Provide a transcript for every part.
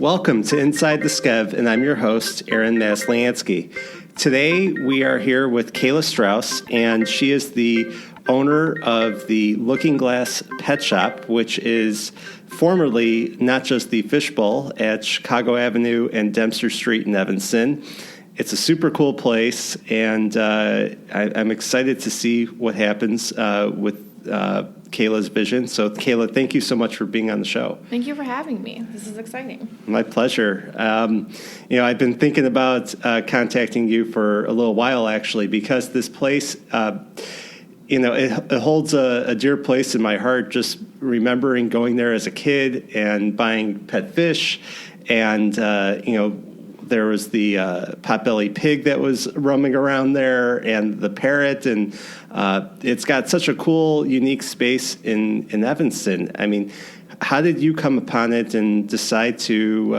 Welcome to Inside the Skev, and I'm your host, Aaron Masliansky. Today, we are here with Kayla Strauss, and she is the owner of the Looking Glass Pet Shop, which is formerly not just the Fishbowl at Chicago Avenue and Dempster Street in Evanston. It's a super cool place, and I'm excited to see what happens with Kayla's vision. So, Kayla, thank you so much for being on the show. Thank you for having me. This is exciting. My pleasure. I've been thinking about contacting you for a little while, actually, because this place, it holds a dear place in my heart, just remembering going there as a kid and buying pet fish. And, there was the potbelly pig that was roaming around there and the parrot. And it's got such a cool, unique space in Evanston. I mean, how did you come upon it and decide to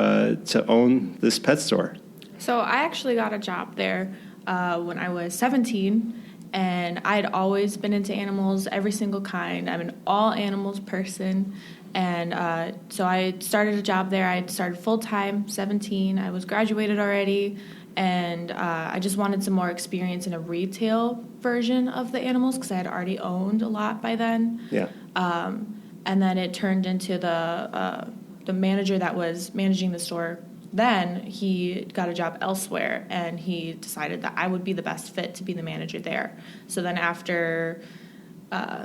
own this pet store? So I actually got a job there when I was 17. And I'd always been into animals, every single kind. I'm an all animals person. And so I started a job there. I started full-time, 17. I was graduated already. And I just wanted some more experience in a retail version of the animals because I had already owned a lot by then. Yeah. And then it turned into the manager that was managing the store. Then he got a job elsewhere, and he decided that I would be the best fit to be the manager there. So then after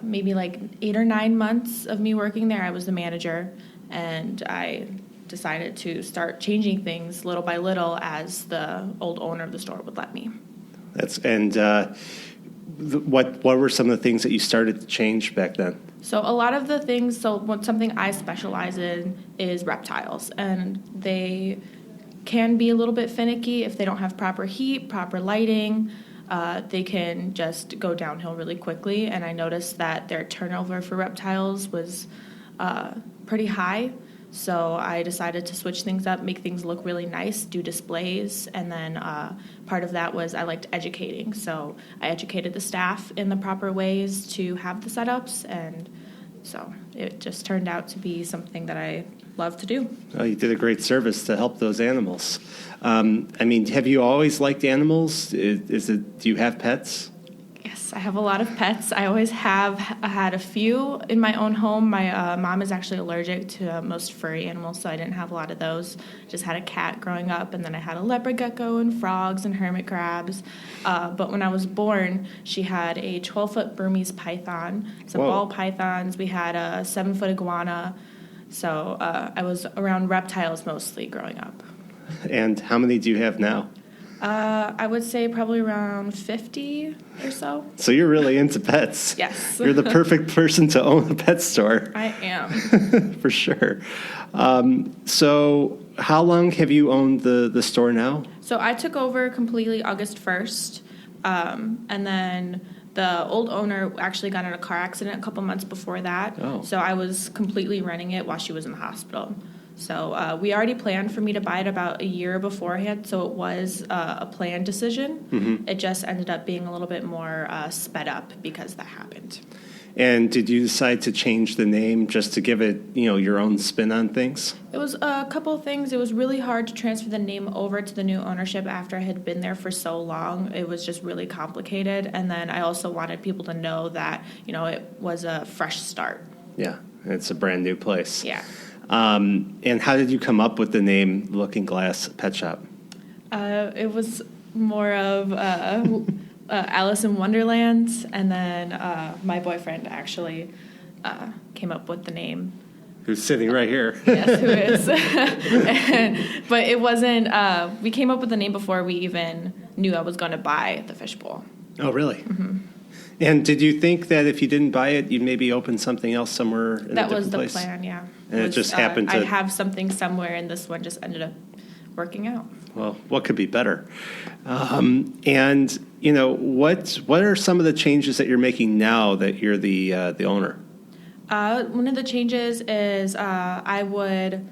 maybe like 8 or 9 months of me working there, I was the manager, and I decided to start changing things little by little as the old owner of the store would let me. What were some of the things that you started to change back then? So a lot of the things, something I specialize in is reptiles, and they can be a little bit finicky if they don't have proper heat, proper lighting. They can just go downhill really quickly, and I noticed that their turnover for reptiles was pretty high. So I decided to switch things up, make things look really nice, do displays, and then part of that was I liked educating. So I educated the staff in the proper ways to have the setups, and so it just turned out to be something that I love to do. Oh, you did a great service to help those animals. Have you always liked animals? Do you have pets? Yes, I have a lot of pets. I always have had a few in my own home. My mom is actually allergic to most furry animals, so I didn't have a lot of those. Just had a cat growing up, and then I had a leopard gecko and frogs and hermit crabs. But when I was born, she had a 12-foot Burmese python, some ball pythons. We had a 7-foot iguana. So I was around reptiles mostly growing up. And how many do you have now? I would say probably around 50 or so. So you're really into pets. Yes. You're the perfect person to own a pet store. I am. For sure. So how long have you owned the store now? So I took over completely August 1st. And then the old owner actually got in a car accident a couple months before that. Oh. So I was completely running it while she was in the hospital. So we already planned for me to buy it about a year beforehand, so it was a planned decision. Mm-hmm. It just ended up being a little bit more sped up because that happened. And did you decide to change the name just to give it, your own spin on things? It was a couple of things. It was really hard to transfer the name over to the new ownership after I had been there for so long. It was just really complicated. And then I also wanted people to know that, it was a fresh start. Yeah, it's a brand new place. Yeah. And how did you come up with the name Looking Glass Pet Shop? It was more of Alice in Wonderland, and then my boyfriend actually came up with the name. Who's sitting right here. Yes, who is. But it wasn't, we came up with the name before we even knew I was going to buy the Fishbowl. Oh, really? Mm-hmm. And did you think that if you didn't buy it, you'd maybe open something else somewhere in a different place? That was the plan, yeah. And it just happened to... I'd have something somewhere, and this one just ended up working out. Well, what could be better? What are some of the changes that you're making now that you're the owner? One of the changes is I would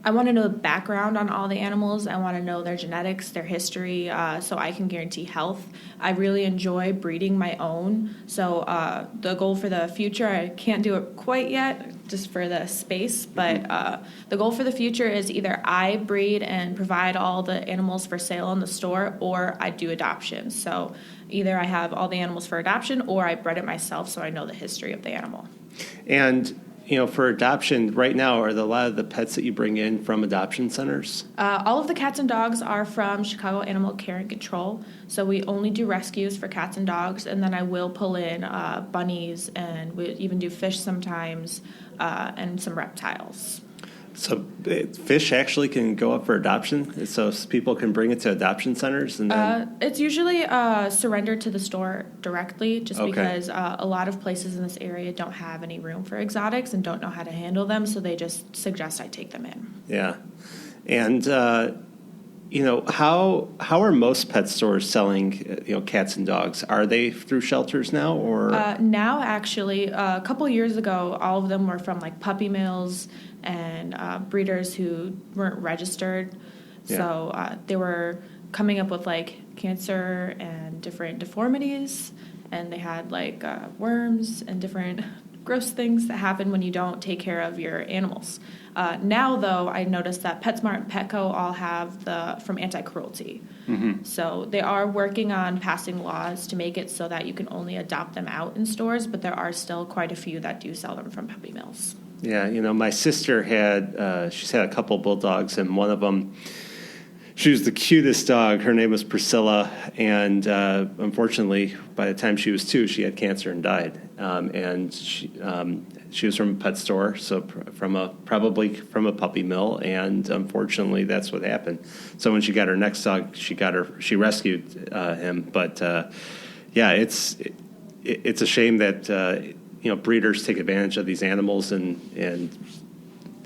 I want to know the background on all the animals. I want to know their genetics, their history, so I can guarantee health. I really enjoy breeding my own. So the goal for the future, I can't do it quite yet just for the space, but the goal for the future is either I breed and provide all the animals for sale in the store, or I do adoption. So either I have all the animals for adoption or I bred it myself so I know the history of the animal. And for adoption, right now, are a lot of the pets that you bring in from adoption centers? All of the cats and dogs are from Chicago Animal Care and Control. So we only do rescues for cats and dogs, and then I will pull in bunnies, and we even do fish sometimes, and some reptiles. So fish actually can go up for adoption, so people can bring it to adoption centers, and then it's usually surrendered to the store directly, just because a lot of places in this area don't have any room for exotics and don't know how to handle them, so they just suggest I take them in. Yeah, and how are most pet stores selling cats and dogs? Are they through shelters now, or now actually a couple years ago, all of them were from like puppy mills and breeders who weren't registered. Yeah. So they were coming up with like cancer and different deformities, and they had like worms and different gross things that happen when you don't take care of your animals. Now, though, I noticed that PetSmart and Petco all have from anti-cruelty. Mm-hmm. So they are working on passing laws to make it so that you can only adopt them out in stores, but there are still quite a few that do sell them from puppy mills. Yeah, my sister she's had a couple bulldogs, and one of them, she was the cutest dog. Her name was Priscilla, and unfortunately, by the time she was 2, she had cancer and died. And she was from a pet store, so probably from a puppy mill, and unfortunately, that's what happened. So when she got her next dog, she rescued him. But it's a shame that breeders take advantage of these animals, and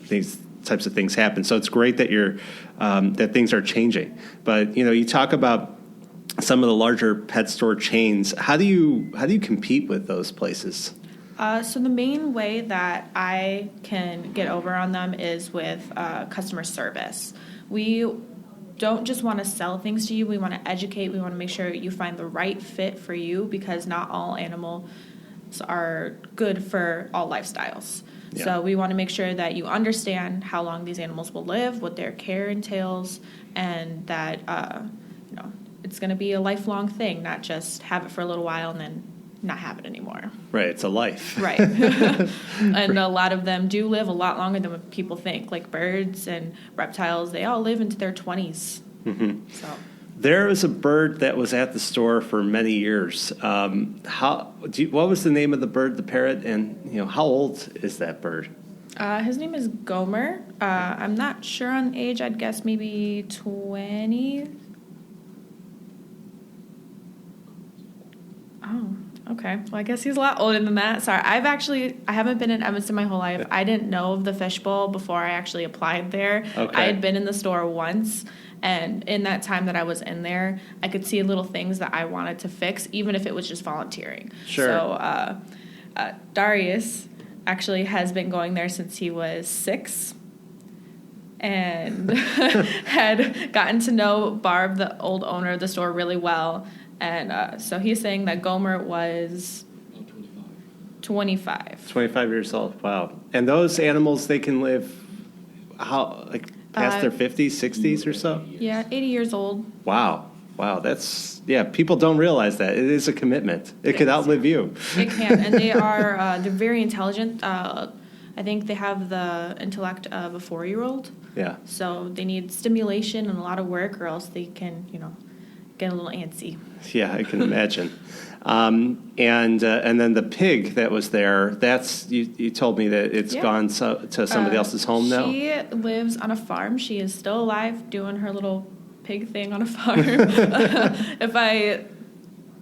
these types of things happen. So it's great that that things are changing. But you talk about some of the larger pet store chains. How do you compete with those places? So the main way that I can get over on them is with customer service. We don't just want to sell things to you. We want to educate. We want to make sure you find the right fit for you, because not all animals are good for all lifestyles. Yeah. So we want to make sure that you understand how long these animals will live, what their care entails, and that it's going to be a lifelong thing, not just have it for a little while and then not have it anymore. Right, it's a life. Right. And a lot of them do live a lot longer than what people think. Like birds and reptiles, they all live into their 20s. Mm-hmm. So there was a bird that was at the store for many years. What was the name of the bird, the parrot, and how old is that bird? His name is Gomer. I'm not sure on age. I'd guess maybe 20. Oh, okay. Well, I guess he's a lot older than that. Sorry, I haven't been in Evanston my whole life. I didn't know of the Fishbowl before I actually applied there. Okay. I had been in the store once, and in that time that I was in there, I could see little things that I wanted to fix, even if it was just volunteering. Sure. So Darius actually has been going there since he was 6. And had gotten to know Barb, the old owner of the store, really well. And so he's saying that Gomer was 25. 25 years old. Wow. And those animals, they can live past their 50s, 60s or so? Yeah, 80 years old. Wow. People don't realize that. It is a commitment. It could outlive you. It can. And they're very intelligent. I think they have the intellect of a 4-year-old. Yeah. So they need stimulation and a lot of work, or else they can, get a little antsy. Yeah, I can imagine. And then the pig that was there, that's you told me that it's gone to somebody else's home now? She lives on a farm. She is still alive doing her little pig thing on a farm. If I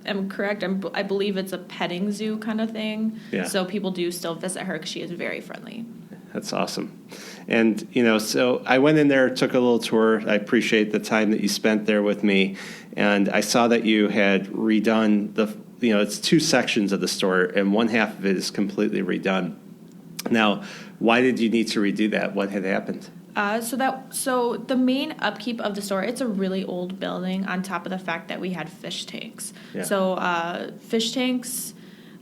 am correct, I believe it's a petting zoo kind of thing. Yeah. So people do still visit her because she is very friendly. That's awesome. And, so I went in there, took a little tour. I appreciate the time that you spent there with me. And I saw that you had redone it's 2 sections of the store, and one half of it is completely redone. Now, why did you need to redo that? What had happened? So the main upkeep of the store, it's a really old building on top of the fact that we had fish tanks. Yeah. So fish tanks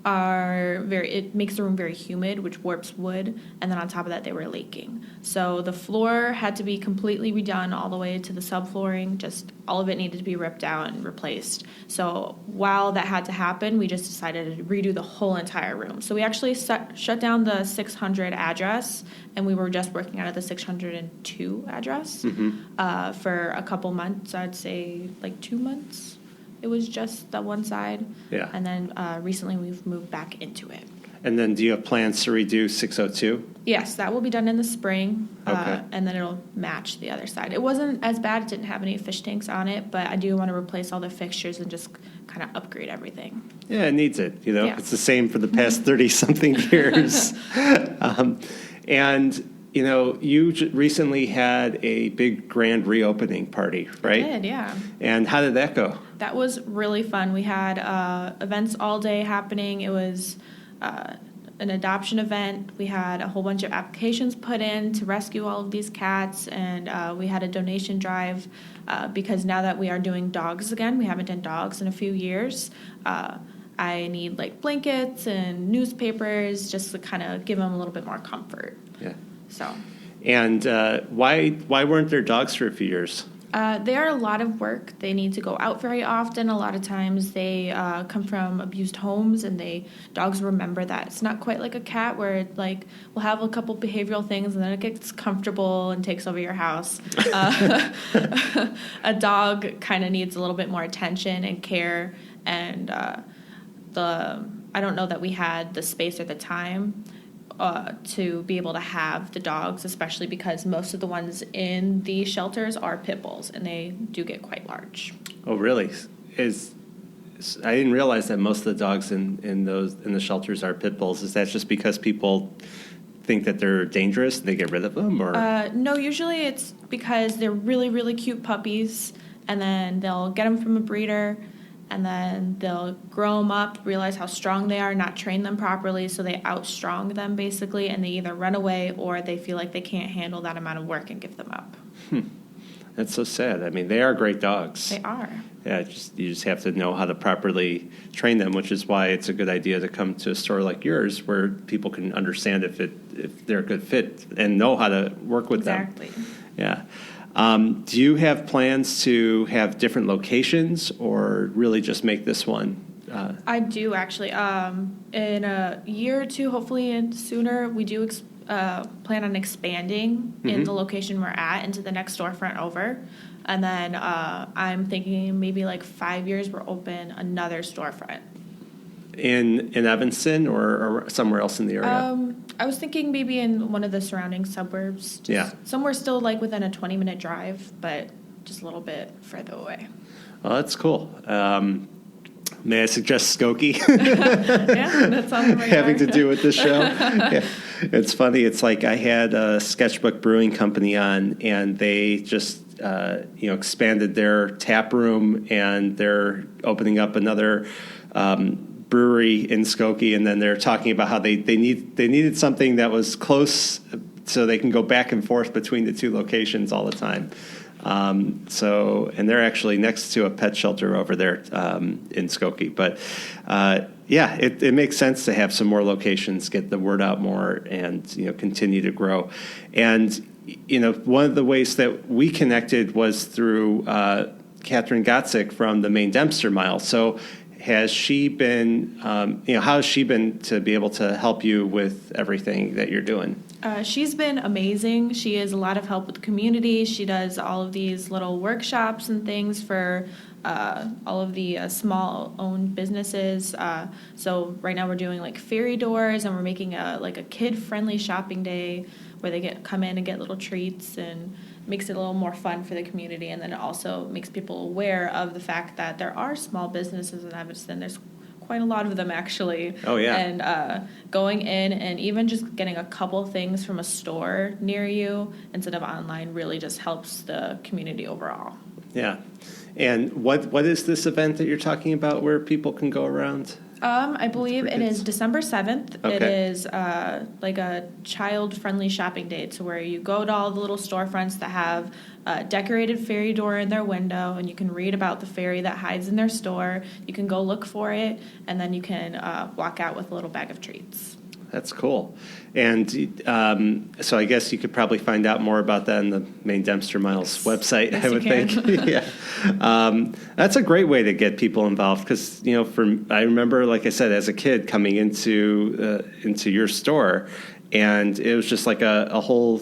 it makes the room very humid, which warps wood, and then on top of that they were leaking. So the floor had to be completely redone all the way to the subflooring, just all of it needed to be ripped out and replaced. So while that had to happen, we just decided to redo the whole entire room. So we actually shut down the 600 address, and we were just working out of the 602 address for a couple months. I'd say like 2 months. It was just the one side. Yeah. And then recently we've moved back into it. And then do you have plans to redo 602? Yes, that will be done in the spring. Okay. And then it'll match the other side. It wasn't as bad. It didn't have any fish tanks on it, but I do want to replace all the fixtures and just kind of upgrade everything. Yeah, it needs it. You know, Yeah. It's the same for the past 30-something years. And, you know, you recently had a big grand reopening party, right? I did, yeah. And how did that go? That was really fun. We had events all day happening. It was an adoption event. We had a whole bunch of applications put in to rescue all of these cats, and we had a donation drive because now that we are doing dogs again, we haven't done dogs in a few years. I need like blankets and newspapers just to kind of give them a little bit more comfort. Yeah. So. And why weren't there dogs for a few years? They are a lot of work. They need to go out very often. A lot of times they come from abused homes, and dogs remember that. It's not quite like a cat where it, like, will have a couple behavioral things and then it gets comfortable and takes over your house. A dog kind of needs a little bit more attention and care, and I don't know that we had the space or the time to be able to have the dogs, especially because most of the ones in the shelters are pit bulls, and they do get quite large. Oh, really? I didn't realize that most of the dogs in the shelters are pit bulls. Is that just because people think that they're dangerous and they get rid of them, or? No, usually it's because they're really, really cute puppies, and then they'll get them from a breeder, and then they'll grow them up, realize how strong they are, not train them properly, so they outstrong them, basically, and they either run away or they feel like they can't handle that amount of work and give them up. That's so sad. I mean, they are great dogs. They are. Yeah, you just have to know how to properly train them, which is why it's a good idea to come to a store like yours where people can understand if they're a good fit and know how to work with them. Exactly. Yeah. Do you have plans to have different locations or really just make this one? I do, actually. In a year or two, hopefully and sooner, we do plan on expanding in the location we're at into the next storefront over. And then I'm thinking maybe like 5 years we'll open another storefront. In Evanston or somewhere else in the area? I was thinking maybe in one of the surrounding suburbs. Somewhere still like within a 20-minute drive, but just a little bit further away. Well, that's cool. May I suggest Skokie? Yeah, that's on the radar. Having to do with this show. Yeah. It's funny. It's like I had a Sketchbook Brewing Company on, and they just expanded their tap room, and they're opening up another brewery in Skokie, and then they're talking about how they needed something that was close so they can go back and forth between the two locations all the time. And they're actually next to a pet shelter over there in Skokie. But it makes sense to have some more locations, get the word out more, and continue to grow. And one of the ways that we connected was through Catherine Gotzik from the Maine Dempster Mile. So has she been, how has she been to be able to help you with everything that you're doing? She's been amazing. She is a lot of help with the community. She does all of these little workshops and things for all of the small-owned businesses. So right now we're doing like fairy doors, and we're making a kid-friendly shopping day where they come in and get little treats, and makes it a little more fun for the community. And then it also makes people aware of the fact that there are small businesses in Evanston. There's quite a lot of them, actually. Oh, yeah. And going in and even just getting a couple things from a store near you instead of online really just helps the community overall. Yeah. And what is this event that you're talking about where people can go around? I believe it is December 7th. Okay. It is like a child-friendly shopping day, so where you go to all the little storefronts that have a decorated fairy door in their window, and you can read about the fairy that hides in their store. You can go look for it, and then you can walk out with a little bag of treats. That's cool. And so I guess you could probably find out more about that on the Maine Dempster Miles website, yes, I would think. Yeah. That's a great way to get people involved because, I remember, like I said, as a kid coming into your store, and it was just like a whole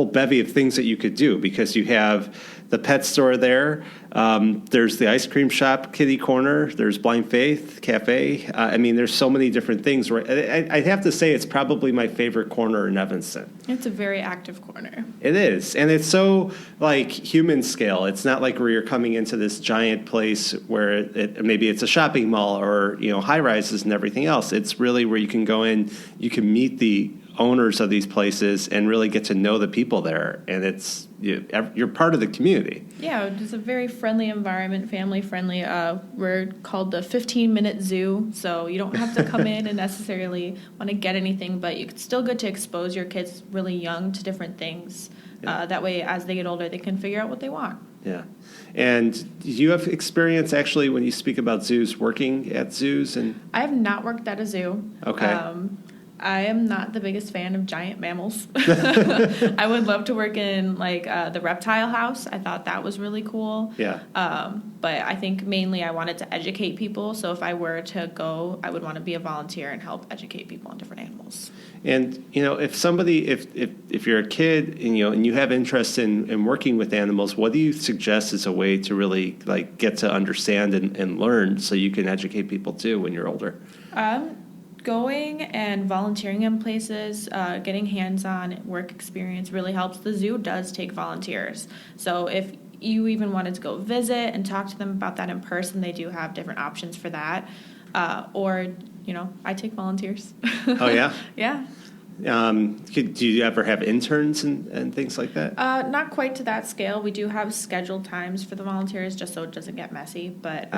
bevy of things that you could do because you have the pet store there. There's the ice cream shop, kitty corner. There's Blind Faith Cafe. There's so many different things. I'd have to say it's probably my favorite corner in Evanston. It's a very active corner. It is. And it's so like human scale. It's not like where you're coming into this giant place where maybe it's a shopping mall or, high rises and everything else. It's really where you can go in, you can meet the owners of these places and really get to know the people there, and you're part of the community. Yeah, it's a very friendly environment, family friendly. We're called the 15-minute zoo, so you don't have to come in and necessarily want to get anything, but it's still good to expose your kids really young to different things. Yeah. That way, as they get older, they can figure out what they want. Yeah. And do you have experience, actually, when you speak about zoos, working at zoos? And I have not worked at a zoo. Okay. I am not the biggest fan of giant mammals. I would love to work in the reptile house. I thought that was really cool. Yeah. But I think mainly I wanted to educate people. So if I were to go, I would want to be a volunteer and help educate people on different animals. And if somebody, if you're a kid and you have interest in working with animals, what do you suggest is a way to really get to understand and learn so you can educate people too when you're older? Going and volunteering in places, getting hands-on work experience really helps. The zoo does take volunteers. So if you even wanted to go visit and talk to them about that in person, they do have different options for that. Or I take volunteers. Oh, yeah? Yeah. Do you ever have interns and things like that? Not quite to that scale. We do have scheduled times for the volunteers just so it doesn't get messy. But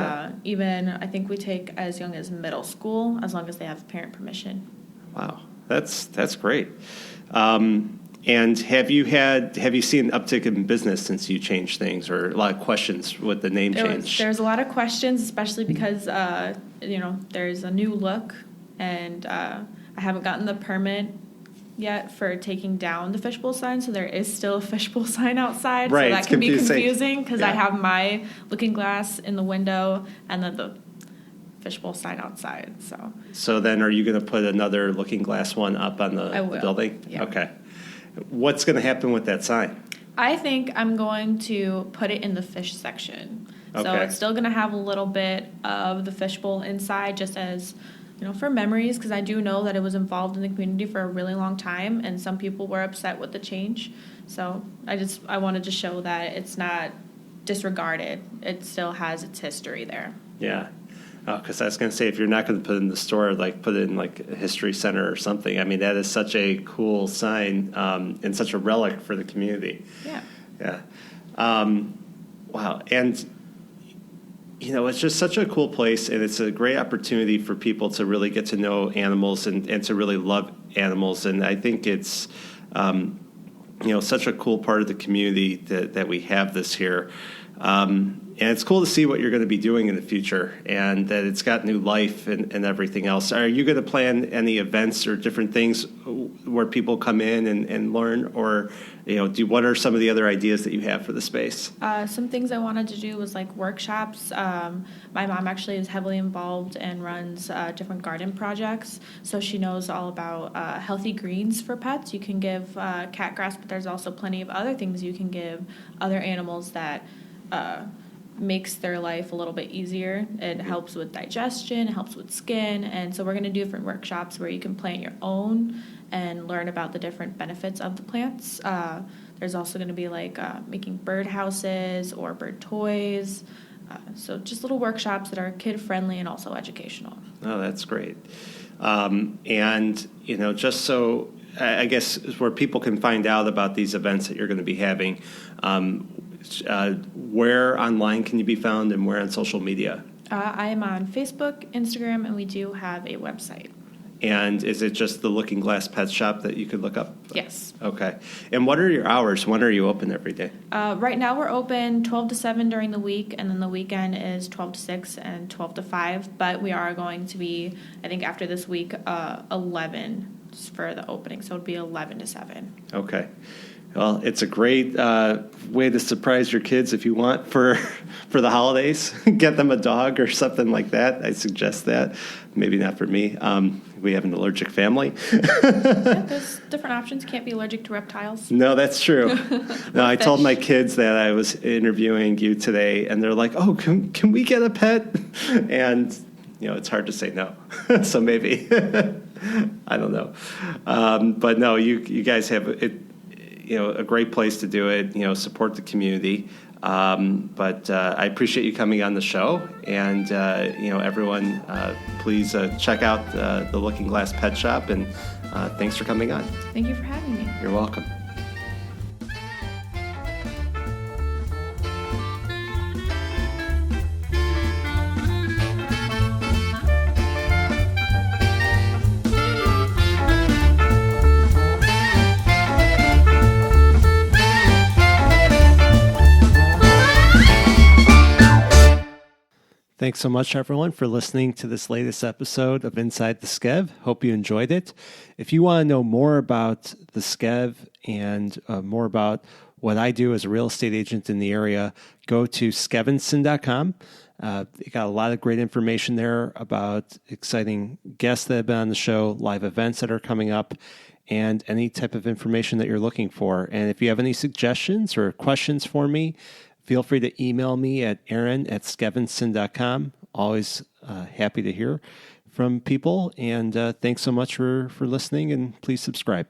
even I think we take as young as middle school as long as they have parent permission. Wow, that's great. And have you seen an uptick in business since you changed things, or a lot of questions with the name change? There's a lot of questions, especially because there's a new look, and I haven't gotten the permit yet for taking down the Fishbowl sign, so there is still a Fishbowl sign outside. Right, so that can be confusing because yeah. I have my looking glass in the window and then the Fishbowl sign outside. So then are you going to put another looking glass one up on the building? Yeah. Okay. What's going to happen with that sign? I think I'm going to put it in the fish section. Okay. So it's still going to have a little bit of the Fishbowl inside just as for memories, because I do know that it was involved in the community for a really long time, and some people were upset with the change. So I wanted to show that it's not disregarded. It still has its history there. Yeah. Because I was going to say, if you're not going to put it in the store, put it in a history center or something. That is such a cool sign and such a relic for the community. Yeah. Yeah. Wow. And it's just such a cool place, and it's a great opportunity for people to really get to know animals and to really love animals. And I think it's, such a cool part of the community that we have this here. And it's cool to see what you're going to be doing in the future and that it's got new life and everything else. Are you going to plan any events or different things where people come in and learn, or what are some of the other ideas that you have for the space? Some things I wanted to do was workshops. My mom actually is heavily involved and runs different garden projects, so she knows all about healthy greens for pets. You can give cat grass, but there's also plenty of other things you can give other animals that makes their life a little bit easier. It helps with digestion, it helps with skin, and so we're going to do different workshops where you can plant your own and learn about the different benefits of the plants. There's also going to be making bird houses or bird toys. So just little workshops that are kid-friendly and also educational. Oh, that's great. And, just so I guess where people can find out about these events that you're going to be having, where online can you be found and where on social media? I am on Facebook, Instagram, and we do have a website. And is it just the Looking Glass Pet Shop that you could look up? Yes. Okay. And what are your hours? When are you open every day? Right now we're open 12 to 7 during the week, and then the weekend is 12 to 6 and 12 to 5. But we are going to be, I think after this week, 11 for the opening. So it would be 11 to 7. Okay. Well, it's a great way to surprise your kids if you want for the holidays. Get them a dog or something like that. I suggest that. Maybe not for me. We have an allergic family. Yeah, there's different options. You can't be allergic to reptiles. No, that's true. No, I told my kids that I was interviewing you today, and they're like, "Oh, can we get a pet?" And it's hard to say no. So maybe I don't know. But no, you guys have it. A great place to do it. Support the community. But I appreciate you coming on the show, and everyone, please check out the Looking Glass Pet Shop, and thanks for coming on. Thank you for having me. You're welcome. Thanks so much, everyone, for listening to this latest episode of Inside the Skev. Hope you enjoyed it. If you want to know more about the Skev and more about what I do as a real estate agent in the area, go to skevinson.com. They got a lot of great information there about exciting guests that have been on the show, live events that are coming up, and any type of information that you're looking for. And if you have any suggestions or questions for me, feel free to email me at aaron@skevinson.com. Always happy to hear from people. And thanks so much for listening, and please subscribe.